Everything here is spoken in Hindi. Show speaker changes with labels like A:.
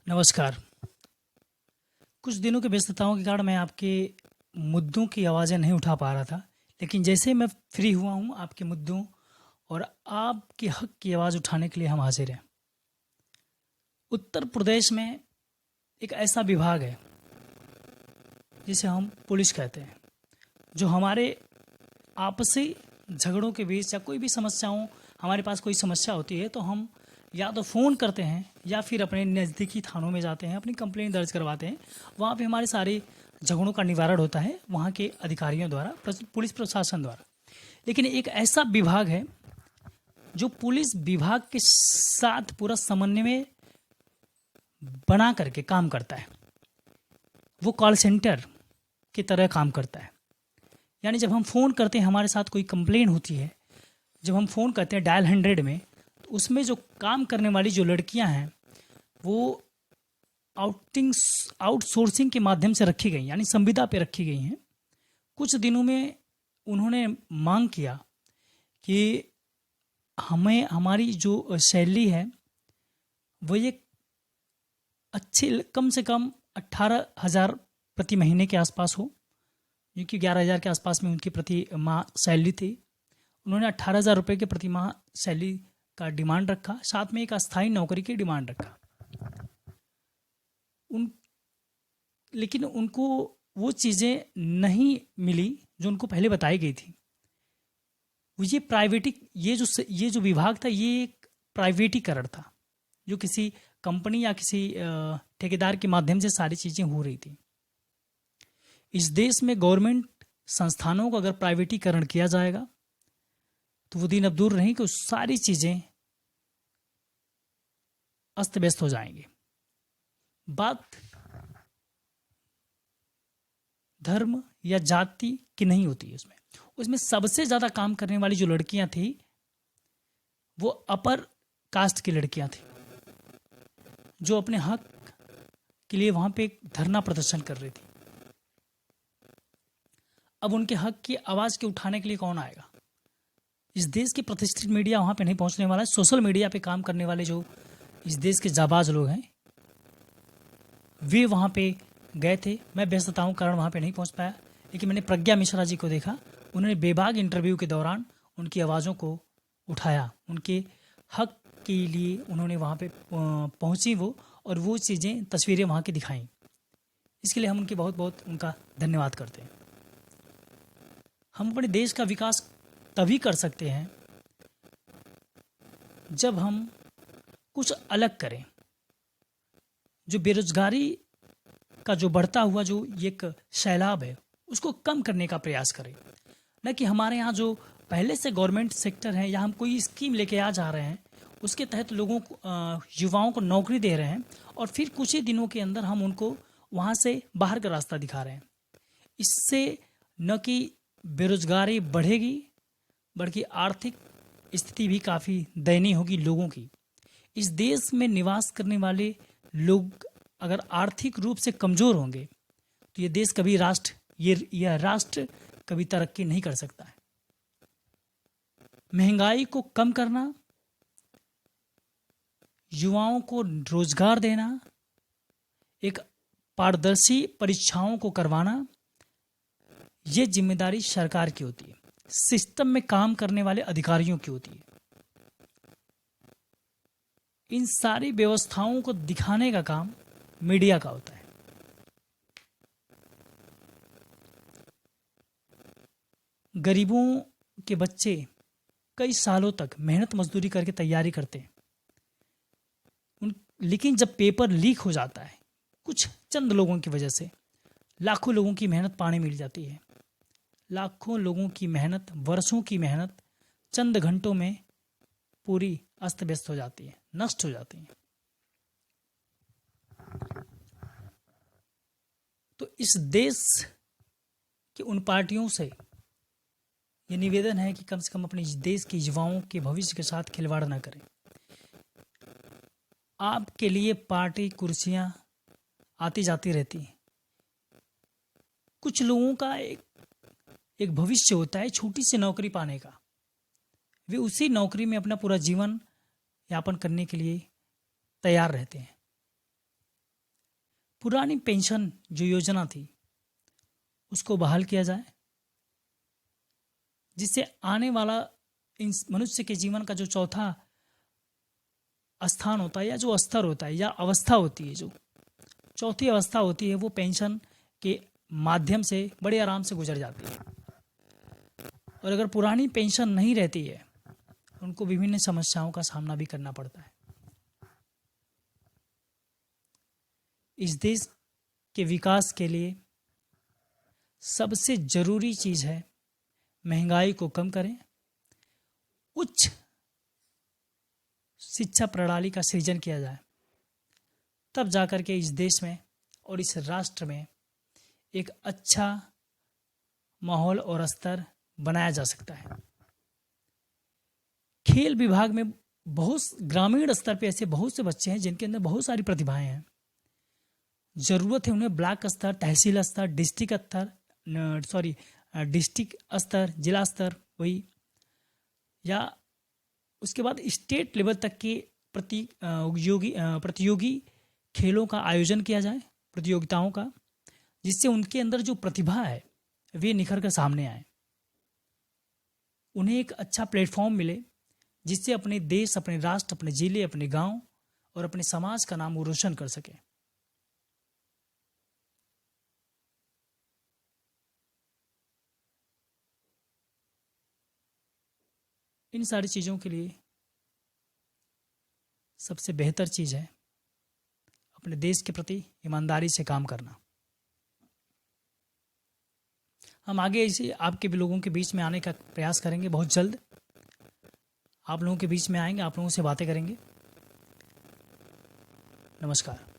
A: नमस्कार। कुछ दिनों की व्यस्तताओं के कारण मैं आपके मुद्दों की आवाज़ें नहीं उठा पा रहा था, लेकिन जैसे मैं फ्री हुआ हूँ आपके मुद्दों और आपके हक की आवाज़ उठाने के लिए हम हाजिर हैं। उत्तर प्रदेश में एक ऐसा विभाग है जिसे हम पुलिस कहते हैं, जो हमारे आपसी झगड़ों के बीच या कोई भी समस्याओं हमारे पास कोई समस्या होती है तो हम या तो फ़ोन करते हैं या फिर अपने नज़दीकी थानों में जाते हैं, अपनी कंप्लेंट दर्ज करवाते हैं। वहाँ पे हमारे सारे झगड़ों का निवारण होता है वहाँ के अधिकारियों द्वारा, पुलिस प्रशासन द्वारा। लेकिन एक ऐसा विभाग है जो पुलिस विभाग के साथ पूरा समन्वय बना करके काम करता है। वो कॉल सेंटर की तरह काम करता है। यानी जब हम फ़ोन करते हैं, हमारे साथ कोई कंप्लेन होती है, जब हम फ़ोन करते हैं डायल 100 में, तो उसमें जो काम करने वाली जो लड़कियां हैं वो आउटिंग आउटसोर्सिंग के माध्यम से रखी गई, यानी संविदा पे रखी गई हैं। कुछ दिनों में उन्होंने मांग किया कि हमें हमारी जो सैलरी है वो ये अच्छी कम से कम 18,000 प्रति महीने के आसपास हो, क्योंकि 11,000 के आसपास में उनकी प्रति माह सैलरी थी। उन्होंने 18,000 रुपये के प्रति माह सैलरी का डिमांड रखा, साथ में एक अस्थायी नौकरी की डिमांड रखा। उन लेकिन उनको वो चीज़ें नहीं मिली जो उनको पहले बताई गई थी। ये प्राइवेटिक ये जो विभाग था ये एक प्राइवेटीकरण था, जो किसी कंपनी या किसी ठेकेदार के माध्यम से सारी चीज़ें हो रही थी। इस देश में गवर्नमेंट संस्थानों को अगर प्राइवेटीकरण किया जाएगा तो वो दिन अब दूर नहीं कि सारी चीज़ें अस्त व्यस्त हो जाएंगी। बात धर्म या जाति की नहीं होती है उसमें। उसमें सबसे ज़्यादा काम करने वाली जो लड़कियां थी वो अपर कास्ट की लड़कियां थी, जो अपने हक के लिए वहां पे धरना प्रदर्शन कर रही थी। अब उनके हक की आवाज़ के उठाने के लिए कौन आएगा? इस देश के प्रतिष्ठित मीडिया वहां पे नहीं पहुंचने वाला है। सोशल मीडिया पे काम करने वाले जो इस देश के जाबाज लोग हैं वे वहां पे गए थे। मैं व्यस्तताओं के कारण वहाँ पे नहीं पहुँच पाया, लेकिन मैंने प्रज्ञा मिश्रा जी को देखा। उन्होंने बेबाक इंटरव्यू के दौरान उनकी आवाज़ों को उठाया, उनके हक के लिए उन्होंने वहाँ पे पहुँची वो, और वो चीज़ें तस्वीरें वहाँ की दिखाई। इसके लिए हम उनके बहुत बहुत उनका धन्यवाद करते हैं। हम अपने देश का विकास तभी कर सकते हैं जब हम कुछ अलग करें। जो बेरोजगारी का जो बढ़ता हुआ जो एक सैलाब है उसको कम करने का प्रयास करें, न कि हमारे यहाँ जो पहले से गवर्नमेंट सेक्टर है या हम कोई स्कीम लेके आ जा रहे हैं उसके तहत लोगों को युवाओं को नौकरी दे रहे हैं और फिर कुछ ही दिनों के अंदर हम उनको वहाँ से बाहर का रास्ता दिखा रहे हैं। इससे न कि बेरोजगारी बढ़ेगी बल्कि आर्थिक स्थिति भी काफ़ी दयनीय होगी लोगों की। इस देश में निवास करने वाले लोग अगर आर्थिक रूप से कमज़ोर होंगे तो ये देश कभी यह राष्ट्र कभी तरक्की नहीं कर सकता है। महंगाई को कम करना, युवाओं को रोजगार देना, एक पारदर्शी परीक्षाओं को करवाना, ये जिम्मेदारी सरकार की होती है, सिस्टम में काम करने वाले अधिकारियों की होती है। इन सारी व्यवस्थाओं को दिखाने का काम मीडिया का होता है। गरीबों के बच्चे कई सालों तक मेहनत मजदूरी करके तैयारी करते हैं, लेकिन जब पेपर लीक हो जाता है कुछ चंद लोगों की वजह से लाखों लोगों की मेहनत पानी मिल जाती है। लाखों लोगों की मेहनत, वर्षों की मेहनत चंद घंटों में पूरी अस्त व्यस्त हो जाती है, नष्ट हो जाती है। तो इस देश की उन पार्टियों से ये निवेदन है कि कम से कम अपने इस देश के युवाओं के भविष्य के साथ खिलवाड़ ना करें। आपके लिए पार्टी कुर्सियां आती जाती रहती हैं। कुछ लोगों का एक भविष्य होता है छोटी सी नौकरी पाने का। वे उसी नौकरी में अपना पूरा जीवन यापन करने के लिए तैयार रहते हैं। पुरानी पेंशन जो योजना थी उसको बहाल किया जाए, जिससे आने वाला मनुष्य के जीवन का जो चौथा स्थान होता है या जो स्तर होता है या अवस्था होती है, जो चौथी अवस्था होती है, वो पेंशन के माध्यम से बड़े आराम से गुजर जाती है। और अगर पुरानी पेंशन नहीं रहती है, उनको विभिन्न समस्याओं का सामना भी करना पड़ता है। इस देश के विकास के लिए सबसे जरूरी चीज़ है महंगाई को कम करें, उच्च शिक्षा प्रणाली का सृजन किया जाए, तब जाकर के इस देश में और इस राष्ट्र में एक अच्छा माहौल और स्तर बनाया जा सकता है। खेल विभाग में ग्रामीण स्तर पे ऐसे बहुत से बच्चे हैं जिनके अंदर बहुत सारी प्रतिभाएं हैं। ज़रूरत है उन्हें ब्लॉक स्तर, तहसील स्तर, डिस्ट्रिक्ट स्तर, जिला स्तर, वही या उसके बाद स्टेट लेवल तक के प्रतियोगी खेलों का आयोजन किया जाए, प्रतियोगिताओं का, जिससे उनके अंदर जो प्रतिभा है वे निखर कर सामने आए। उन्हें एक अच्छा प्लेटफॉर्म मिले जिससे अपने देश, अपने राष्ट्र, अपने जिले, अपने गांव और अपने समाज का नाम वो रोशन कर सके। इन सारी चीज़ों के लिए सबसे बेहतर चीज़ है अपने देश के प्रति ईमानदारी से काम करना। हम आगे इसे आपके भी लोगों के बीच में आने का प्रयास करेंगे। बहुत जल्द आप लोगों के बीच में आएंगे, आप लोगों से बातें करेंगे। नमस्कार।